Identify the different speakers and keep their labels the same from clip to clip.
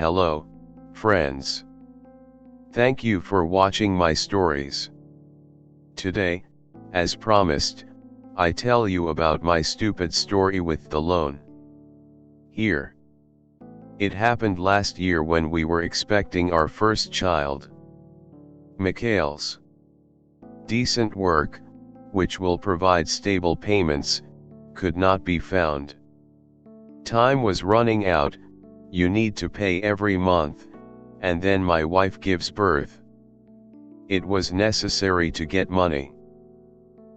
Speaker 1: Hello, friends. Thank you for watching my stories. Today, as promised, I tell you about my stupid story with the loan. Here. It happened last year when we were expecting our first child. Mikhail's decent work, which will provide stable payments, could not be found. Time was running out, you need to pay every month, and then my wife gives birth. It was necessary to get money.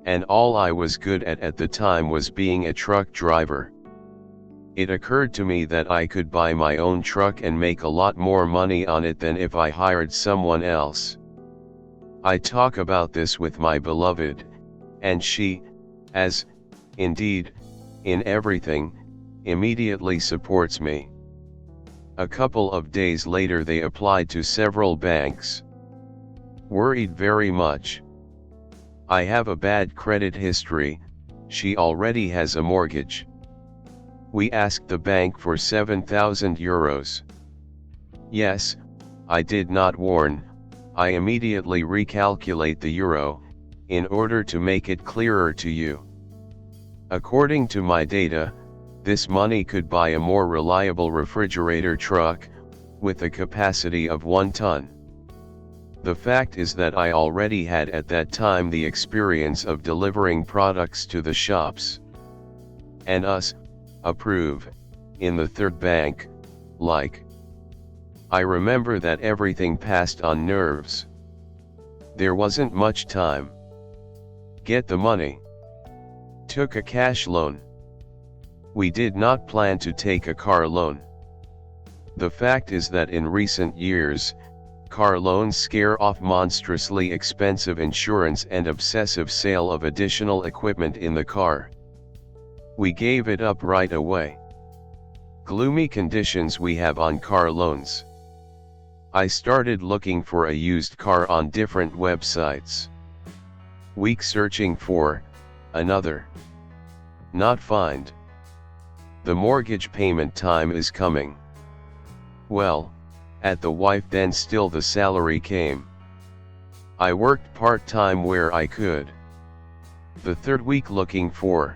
Speaker 1: And all I was good at the time was being a truck driver. It occurred to me that I could buy my own truck and make a lot more money on it than if I hired someone else. I talk about this with my beloved, and she, as, indeed, in everything, immediately supports me. A couple of days later they applied to several banks. Worried very much. I have a bad credit history, she already has a mortgage. We asked the bank for 7,000 euros. Yes, I did not warn, I immediately recalculate the euro, in order to make it clearer to you. According to my data, this money could buy a more reliable refrigerator truck, with a capacity of 1 ton. The fact is that I already had at that time the experience of delivering products to the shops. And approve, in the third bank, like. I remember that everything passed on nerves. There wasn't much time. Get the money. Took a cash loan. We did not plan to take a car loan. The fact is that in recent years, car loans scare off monstrously expensive insurance and obsessive sale of additional equipment in the car. We gave it up right away. Gloomy conditions we have on car loans. I started looking for a used car on different websites. Week searching for another. Not find. The mortgage payment time is coming. Well, at the wife then still the salary came. I worked part-time where I could. The third week looking for.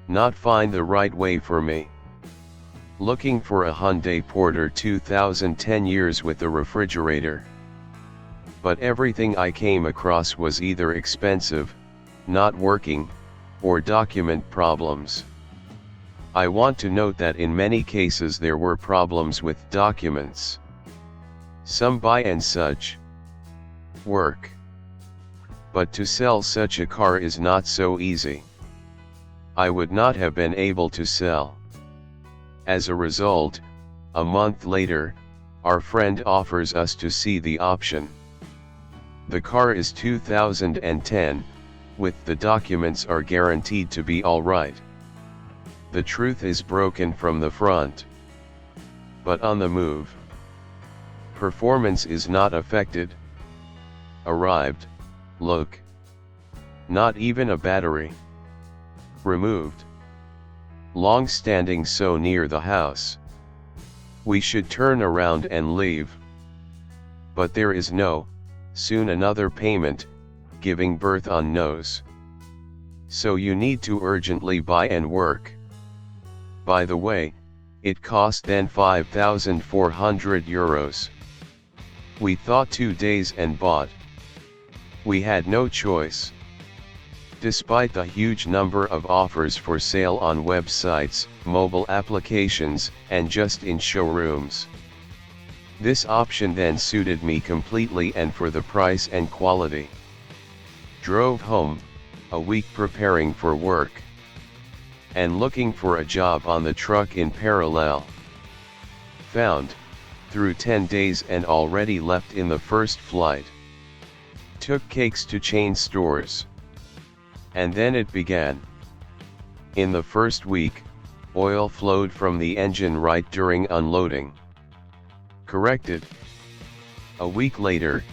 Speaker 1: Not find the right way for me. Looking for a Hyundai Porter 2010 years with the refrigerator. But everything I came across was either expensive, not working, or document problems. I want to note that in many cases there were problems with documents. Some buy and such work. But to sell such a car is not so easy. I would not have been able to sell. As a result, a month later, our friend offers us to see the option. The car is 2010, with the documents are guaranteed to be alright. The truth is broken from the front. But on the move. Performance is not affected. Arrived, look. Not even a battery. Removed. Long standing so near the house. We should turn around and leave. But there is no, soon another payment, giving birth on nose. So you need to urgently buy and work. By the way, it cost then 5,400 euros. We thought 2 days and bought. We had no choice. Despite the huge number of offers for sale on websites, mobile applications, and just in showrooms. This option then suited me completely and for the price and quality. Drove home, a week preparing for work. And looking for a job on the truck in parallel. Found, through 10 days and already left in the first flight. Took cakes to chain stores. And then it began. In the first week, oil flowed from the engine right during unloading. Corrected. A week later,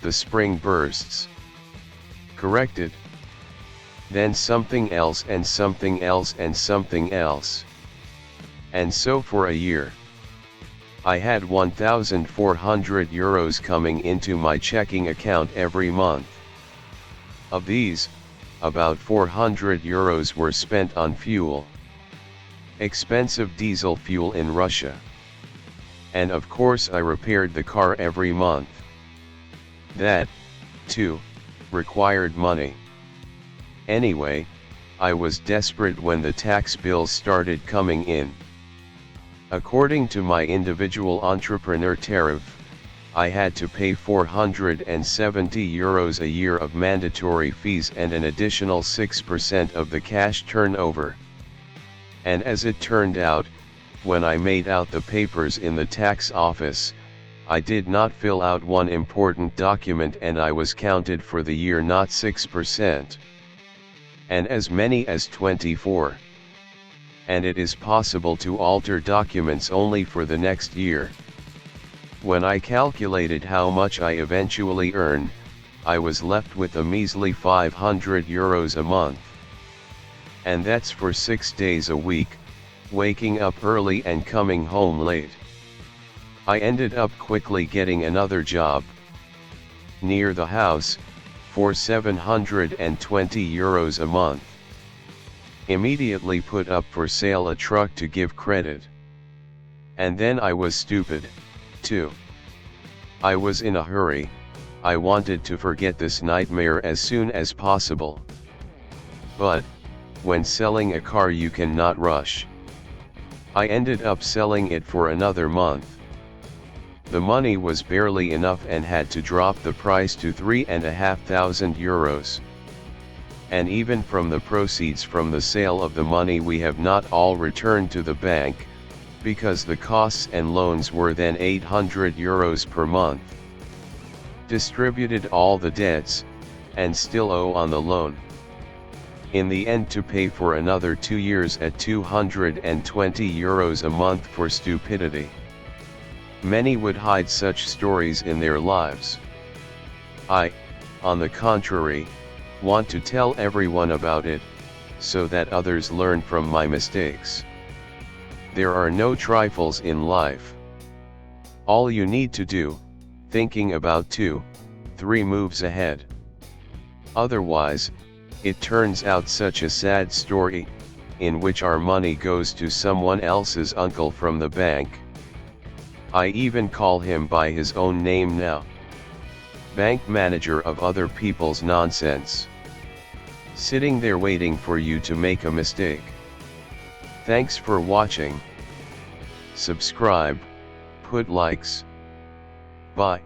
Speaker 1: the spring bursts. Corrected. Then something else and something else and something else. And so for a year. I had 1,400 euros coming into my checking account every month. Of these, about 400 euros were spent on fuel. Expensive diesel fuel in Russia. And of course I repaired the car every month. That, too, required money. Anyway, I was desperate when the tax bills started coming in. According to my individual entrepreneur tariff, I had to pay 470 euros a year of mandatory fees and an additional 6% of the cash turnover. And as it turned out, when I made out the papers in the tax office, I did not fill out one important document and I was counted for the year not 6%. And as many as 24. And it is possible to alter documents only for the next year. When I calculated how much I eventually earned, I was left with a measly 500 euros a month. And that's for 6 days a week, waking up early and coming home late. I ended up quickly getting another job near the house, for 720 euros a month. Immediately put up for sale a truck to give credit. And then I was stupid, too. I was in a hurry, I wanted to forget this nightmare as soon as possible. But, when selling a car you cannot rush. I ended up selling it for another month. The money was barely enough and had to drop the price to 3,500 euros. And even from the proceeds from the sale of the money we have not all returned to the bank, because the costs and loans were then 800 euros per month. Distributed all the debts, and still owe on the loan. In the end to pay for another 2 years at 220 euros a month for stupidity. Many would hide such stories in their lives. I, on the contrary, want to tell everyone about it, so that others learn from my mistakes. There are no trifles in life. All you need to do, thinking about 2-3 moves ahead. Otherwise, it turns out such a sad story, in which our money goes to someone else's uncle from the bank. I even call him by his own name now. Bank manager of other people's nonsense. Sitting there waiting for you to make a mistake. Thanks for watching. Subscribe, put likes. Bye.